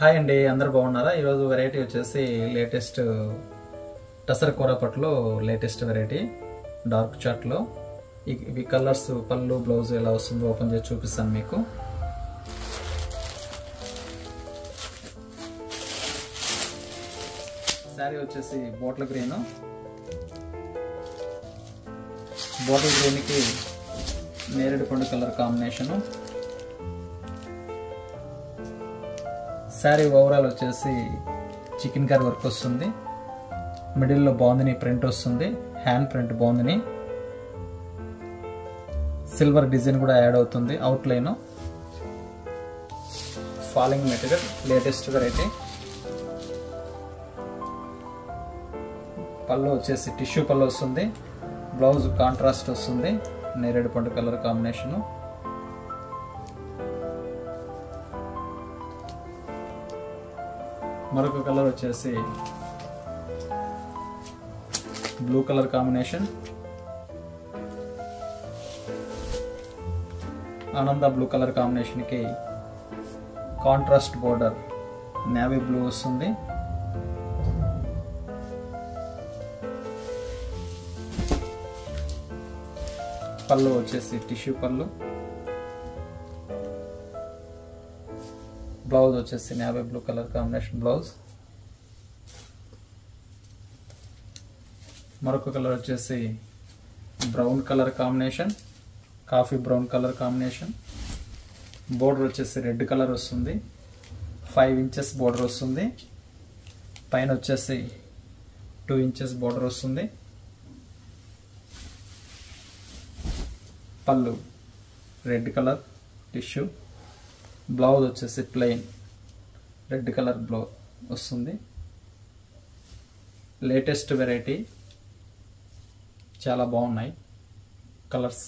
Hi అండి, అందరు బాగున్నారా? ఈరోజు వెరైటీ వచ్చేసి లేటెస్ట్ టసర్ కూర పట్టులో లేటెస్ట్ వెరైటీ డార్క్ చాట్లో ఇవి కలర్స్ పళ్ళు బ్లౌజ్ ఎలా వస్తుందో ఓపెన్ చేసి చూపిస్తాను మీకు. శారీ వచ్చేసి బాటిల్ గ్రీన్కి నేరేడు పండు కలర్ కాంబినేషను. శారీ ఓవరాల్ వచ్చేసి చికెన్ కర్రీ వర్క్ వస్తుంది. మిడిల్లో బాగుంది ప్రింట్ వస్తుంది, హ్యాండ్ ప్రింట్ బాగుంది, సిల్వర్ డిజైన్ కూడా యాడ్ అవుతుంది. Outline falling material latest variety. పళ్ళు వచ్చేసి టిష్యూ పళ్ళు వస్తుంది, బ్లౌజ్ కాంట్రాస్ట్ వస్తుంది, నేరేడు పండు కలర్ కాంబినేషను. మరొక కలర్ వచ్చేసి బ్లూ కలర్ కాంబినేషన్, ఆనంద బ్లూ కలర్ కాంబినేషన్కి కాంట్రాస్ట్ బోర్డర్ నేవీ బ్లూ వస్తుంది. పళ్ళు వచ్చేసి టిష్యూ పళ్ళు, బ్లౌజ్ వచ్చేసి navy blue colour combination blouse. మరొక కలర్ వచ్చేసి brown colour combination, coffee brown colour combination. Border వచ్చేసి రెడ్ కలర్ వస్తుంది, 5 ఇంచెస్ బోర్డర్ వస్తుంది. పైన వచ్చేసి 2 ఇంచెస్ బోర్డర్ వస్తుంది. పళ్ళు రెడ్ కలర్ టిష్యూ, బ్లౌజ్ వచ్చేసి ప్లెయిన్ రెడ్ కలర్ బ్లౌజ్ వస్తుంది. లేటెస్ట్ వెరైటీ, చాలా బాగున్నాయి కలర్స్.